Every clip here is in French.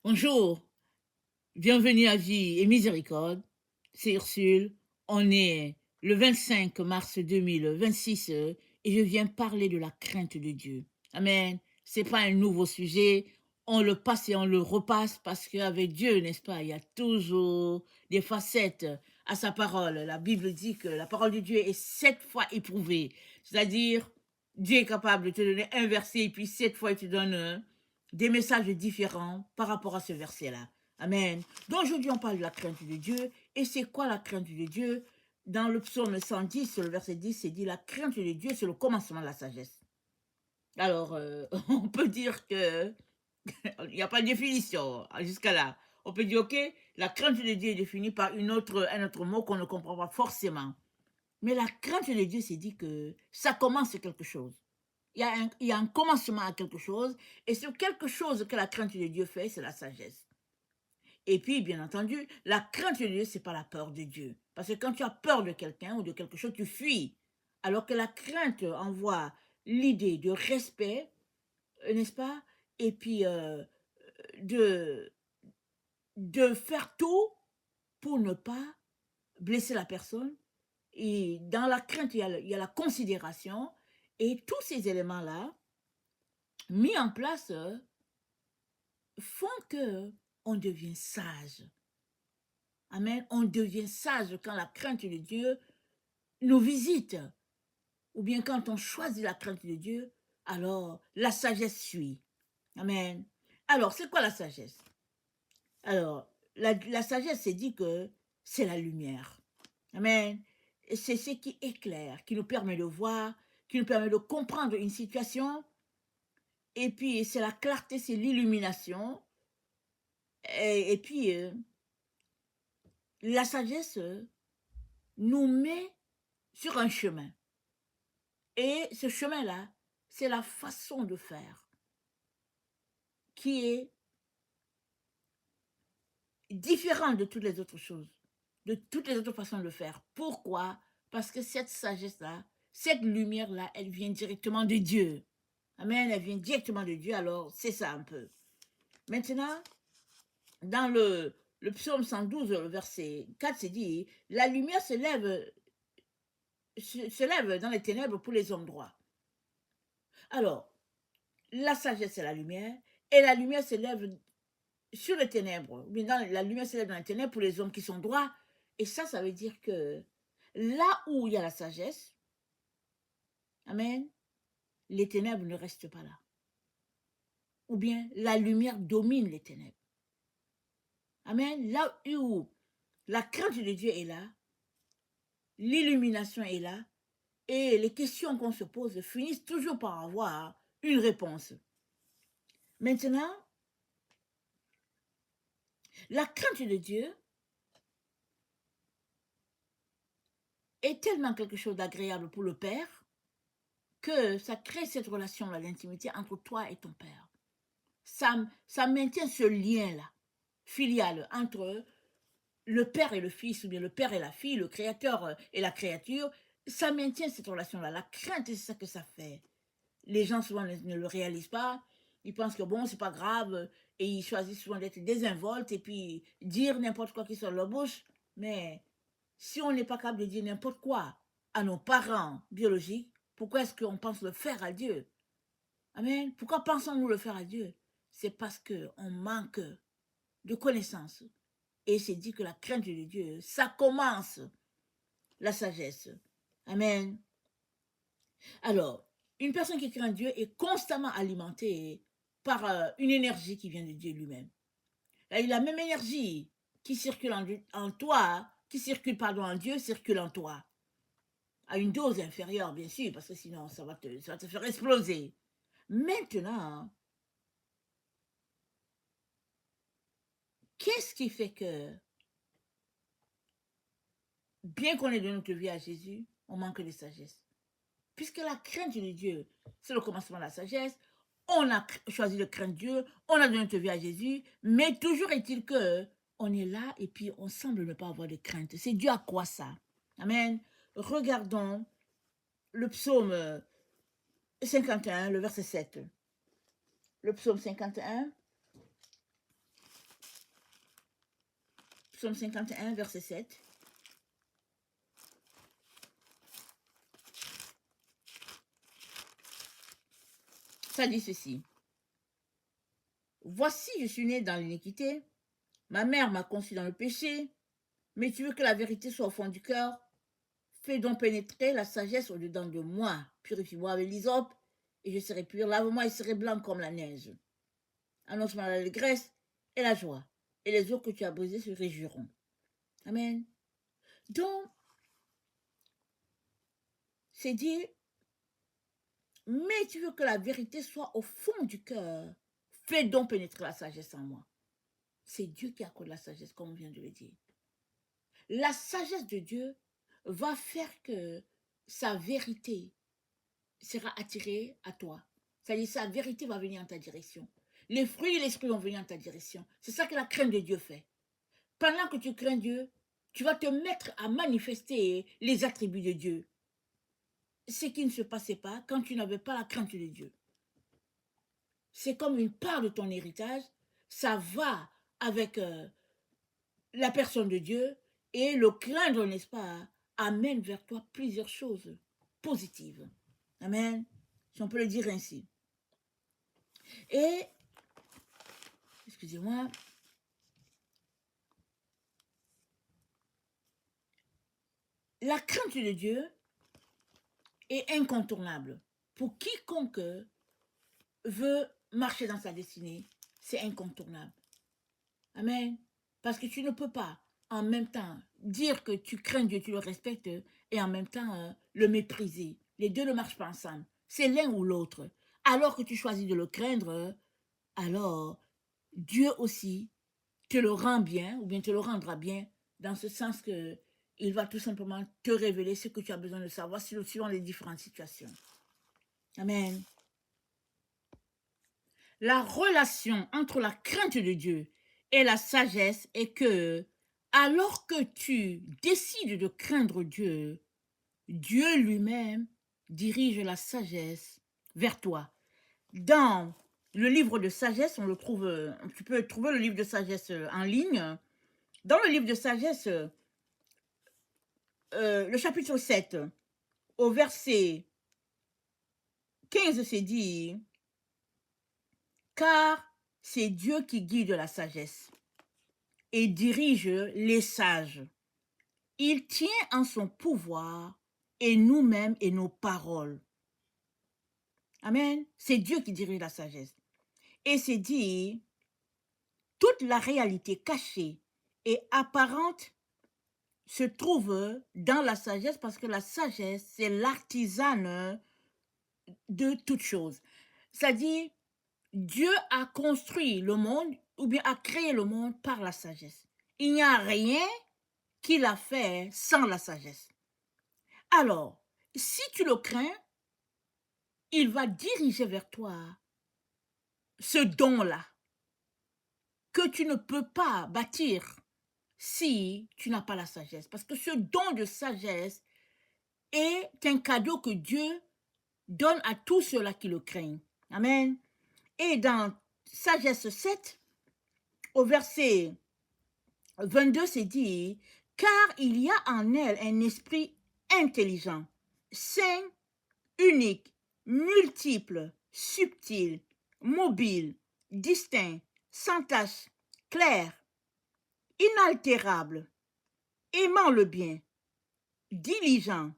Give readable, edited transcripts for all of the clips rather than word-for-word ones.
Bonjour, bienvenue à Vie et Miséricorde. C'est Ursule. On est le 25 mars 2026 et je viens parler de la crainte de Dieu. Amen. C'est pas un nouveau sujet. On le passe et on le repasse parce qu'avec Dieu, n'est-ce pas, il y a toujours des facettes à sa parole. La Bible dit que la parole de Dieu est 7 fois éprouvée. C'est-à-dire, Dieu est capable de te donner un verset et puis 7 fois il te donne des messages différents par rapport à ce verset-là. Amen. Donc aujourd'hui, on parle de la crainte de Dieu. Et c'est quoi la crainte de Dieu? Dans le psaume 110, le verset 10, c'est dit, la crainte de Dieu, c'est le commencement de la sagesse. Alors, on peut dire que il n'y a pas de définition jusqu'à là. On peut dire, OK, la crainte de Dieu est définie par un autre mot qu'on ne comprend pas forcément. Mais la crainte de Dieu, c'est dit que ça commence quelque chose. Il y a un commencement à quelque chose. Et ce quelque chose que la crainte de Dieu fait, c'est la sagesse. Et puis, bien entendu, la crainte de Dieu, c'est pas la peur de Dieu. Parce que quand tu as peur de quelqu'un ou de quelque chose, tu fuis. Alors que la crainte envoie l'idée de respect, n'est-ce pas? Et puis, de, de faire tout pour ne pas blesser la personne. Et dans la crainte, il y a la considération. Et tous ces éléments-là, mis en place, font que on devient sage. Amen. On devient sage quand la crainte de Dieu nous visite. Ou bien quand on choisit la crainte de Dieu, alors la sagesse suit. Amen. Alors, c'est quoi la sagesse? Alors, la sagesse, c'est dit que c'est la lumière. Amen. Et c'est ce qui éclaire, qui nous permet de voir, qui nous permet de comprendre une situation. Et puis, c'est la clarté, c'est l'illumination. Et puis, la sagesse nous met sur un chemin. Et ce chemin-là, c'est la façon de faire qui est différente de toutes les autres choses, de toutes les autres façons de faire. Pourquoi? Parce que cette sagesse-là, cette lumière-là, elle vient directement de Dieu. Amen, elle vient directement de Dieu, alors c'est ça un peu. Maintenant, dans le psaume 112, le verset 4, c'est dit, la lumière se lève dans les ténèbres pour les hommes droits. Alors, la sagesse, c'est la lumière, et la lumière se lève sur les ténèbres. La lumière se lève dans les ténèbres pour les hommes qui sont droits. Et ça veut dire que là où il y a la sagesse, amen, les ténèbres ne restent pas là. Ou bien la lumière domine les ténèbres. Amen. Là où la crainte de Dieu est là, l'illumination est là, et les questions qu'on se pose finissent toujours par avoir une réponse. Maintenant, la crainte de Dieu est tellement quelque chose d'agréable pour le Père que ça crée cette relation-là, l'intimité entre toi et ton Père. Ça maintient ce lien-là, filial, entre le Père et le Fils, ou bien le Père et la fille, le Créateur et la créature. Ça maintient cette relation-là. La crainte, c'est ça que ça fait. Les gens souvent ne le réalisent pas. Ils pensent que bon, c'est pas grave, et ils choisissent souvent d'être désinvoltes et puis dire n'importe quoi qui sort de leur bouche. Mais si on n'est pas capable de dire n'importe quoi à nos parents biologiques, pourquoi est-ce qu'on pense le faire à Dieu? Amen. Pourquoi pensons-nous le faire à Dieu? C'est parce qu'on manque de connaissances. Et c'est dit que la crainte de Dieu, ça commence la sagesse. Amen. Alors, une personne qui craint Dieu est constamment alimentée par une énergie qui vient de Dieu lui-même. Et la même énergie qui circule en toi, qui circule, pardon, en Dieu, circule en toi. À une dose inférieure, bien sûr, parce que sinon, ça va te faire exploser. Maintenant, qu'est-ce qui fait que, bien qu'on ait donné notre vie à Jésus, on manque de sagesse? Puisque la crainte de Dieu, c'est le commencement de la sagesse, on a choisi de craindre Dieu, on a donné notre vie à Jésus, mais toujours est-il que on est là et puis on semble ne pas avoir de crainte. C'est dû à quoi ça? Amen. Regardons le psaume 51, le verset 7. Le psaume 51, Psaume 51, verset 7. Ça dit ceci. Voici, je suis né dans l'iniquité, ma mère m'a conçu dans le péché, mais tu veux que la vérité soit au fond du cœur. Fais donc pénétrer la sagesse au-dedans de moi. Purifie-moi avec l'hysope, et je serai pur. Lave-moi et serai blanc comme la neige. Annonce-moi l'allégresse et la joie, et les eaux que tu as brisées se réjouiront. Amen. Donc, c'est dit, mais tu veux que la vérité soit au fond du cœur. Fais donc pénétrer la sagesse en moi. C'est Dieu qui accorde la sagesse, comme on vient de le dire. La sagesse de Dieu va faire que sa vérité sera attirée à toi. C'est-à-dire sa vérité va venir en ta direction. Les fruits de l'esprit vont venir en ta direction. C'est ça que la crainte de Dieu fait. Pendant que tu crains Dieu, tu vas te mettre à manifester les attributs de Dieu. Ce qui ne se passait pas quand tu n'avais pas la crainte de Dieu. C'est comme une part de ton héritage. Ça va avec la personne de Dieu et le craindre, n'est-ce pas, amène vers toi plusieurs choses positives. Amen. Si on peut le dire ainsi. Et, excusez-moi, la crainte de Dieu est incontournable. Pour quiconque veut marcher dans sa destinée, c'est incontournable. Amen. Parce que tu ne peux pas en même temps dire que tu crains Dieu, tu le respectes, et en même temps le mépriser. Les deux ne marchent pas ensemble. C'est l'un ou l'autre. Alors que tu choisis de le craindre, alors Dieu aussi te le rend bien, ou bien te le rendra bien, dans ce sens que il va tout simplement te révéler ce que tu as besoin de savoir suivant les différentes situations. Amen. La relation entre la crainte de Dieu et la sagesse est que, alors que tu décides de craindre Dieu, Dieu lui-même dirige la sagesse vers toi. Dans le livre de sagesse, on le trouve, tu peux trouver le livre de sagesse en ligne. Dans le livre de sagesse, le chapitre 7, au verset 15, c'est dit, car c'est Dieu qui guide la sagesse et dirige les sages. Il tient en son pouvoir et nous-mêmes et nos paroles. Amen. C'est Dieu qui dirige la sagesse. Et c'est dit, toute la réalité cachée et apparente se trouve dans la sagesse parce que la sagesse, c'est l'artisane de toute chose. C'est-à-dire, Dieu a construit le monde ou bien a créé le monde par la sagesse. Il n'y a rien qu'il a fait sans la sagesse. Alors, si tu le crains, il va diriger vers toi ce don-là que tu ne peux pas bâtir si tu n'as pas la sagesse. Parce que ce don de sagesse est un cadeau que Dieu donne à tous ceux-là qui le craignent. Amen. Et dans Sagesse 7, au verset 22, c'est dit, car il y a en elle un esprit intelligent, saint, unique, multiple, subtil, mobile, distinct, sans tache, clair, inaltérable, aimant le bien, diligent,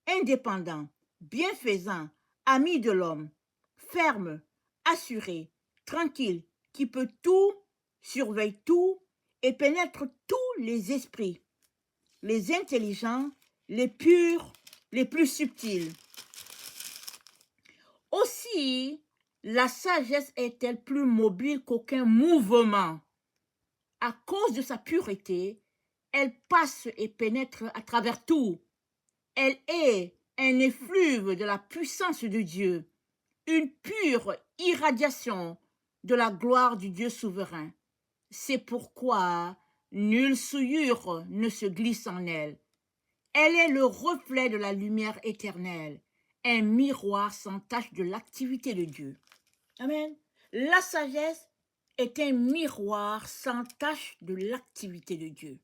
indépendant, bienfaisant, ami de l'homme, ferme, assuré, tranquille, qui peut tout, surveille tout et pénètre tous les esprits, les intelligents, les purs, les plus subtils. Aussi, la sagesse est-elle plus mobile qu'aucun mouvement. À cause de sa pureté, elle passe et pénètre à travers tout. Elle est un effluve de la puissance de Dieu, une pure irradiation de la gloire du Dieu souverain. C'est pourquoi nulle souillure ne se glisse en elle. Elle est le reflet de la lumière éternelle, un miroir sans tache de l'activité de Dieu. Amen. La sagesse est un miroir sans tache de l'activité de Dieu.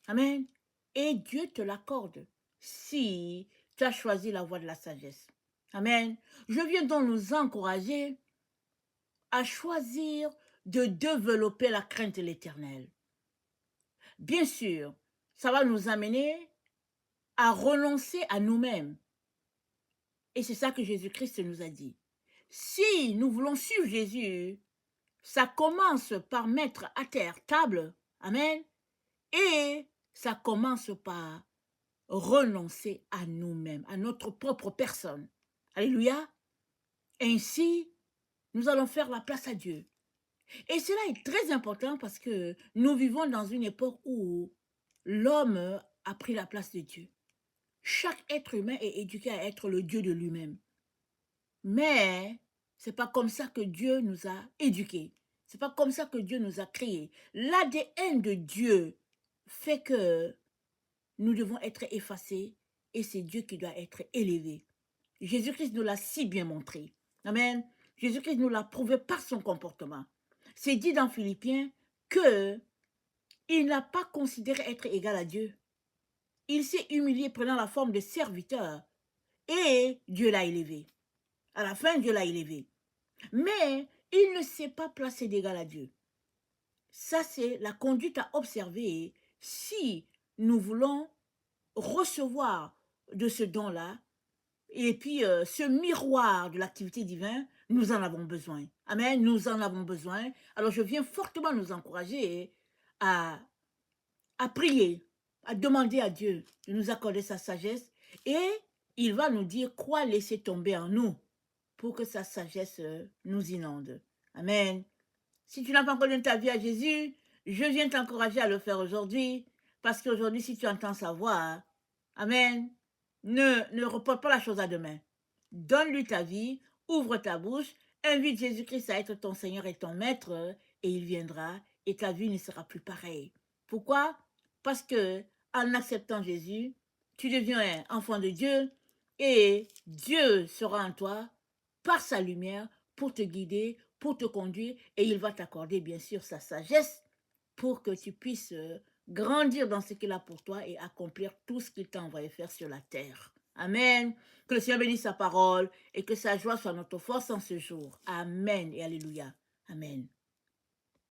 Amen. Et Dieu te l'accorde si tu as choisi la voie de la sagesse. Amen. Je viens donc nous encourager à choisir de développer la crainte de l'Éternel. Bien sûr, ça va nous amener à renoncer à nous-mêmes. Et c'est ça que Jésus-Christ nous a dit. Si nous voulons suivre Jésus, ça commence par mettre à terre table. Amen. Et ça commence par renoncer à nous-mêmes, à notre propre personne. Alléluia. Ainsi, nous allons faire la place à Dieu. Et cela est très important parce que nous vivons dans une époque où l'homme a pris la place de Dieu. Chaque être humain est éduqué à être le Dieu de lui-même. Mais c'est pas comme ça que Dieu nous a éduqués. C'est pas comme ça que Dieu nous a créés. L'ADN de Dieu fait que nous devons être effacés et c'est Dieu qui doit être élevé. Jésus-Christ nous l'a si bien montré. Amen. Jésus-Christ nous l'a prouvé par son comportement. C'est dit dans Philippiens que il n'a pas considéré être égal à Dieu. Il s'est humilié prenant la forme de serviteur et Dieu l'a élevé. À la fin, Dieu l'a élevé. Mais il ne s'est pas placé d'égal à Dieu. Ça, c'est la conduite à observer si nous voulons recevoir de ce don-là. Et puis, ce miroir de l'activité divine, nous en avons besoin. Amen, nous en avons besoin. Alors, je viens fortement nous encourager à prier, à demander à Dieu de nous accorder sa sagesse. Et il va nous dire quoi laisser tomber en nous pour que sa sagesse nous inonde. Amen. Si tu n'as pas encore donné ta vie à Jésus, je viens t'encourager à le faire aujourd'hui. Parce qu'aujourd'hui, si tu entends sa voix, amen, ne reporte pas la chose à demain. Donne-lui ta vie, ouvre ta bouche, invite Jésus-Christ à être ton Seigneur et ton Maître, et il viendra, et ta vie ne sera plus pareille. Pourquoi? Parce que en acceptant Jésus, tu deviens un enfant de Dieu, et Dieu sera en toi par sa lumière pour te guider, pour te conduire, et il va t'accorder bien sûr sa sagesse pour que tu puisses grandir dans ce qu'il a pour toi et accomplir tout ce qu'il t'a envoyé faire sur la terre. Amen. Que le Seigneur bénisse sa parole et que sa joie soit notre force en ce jour. Amen et alléluia. Amen.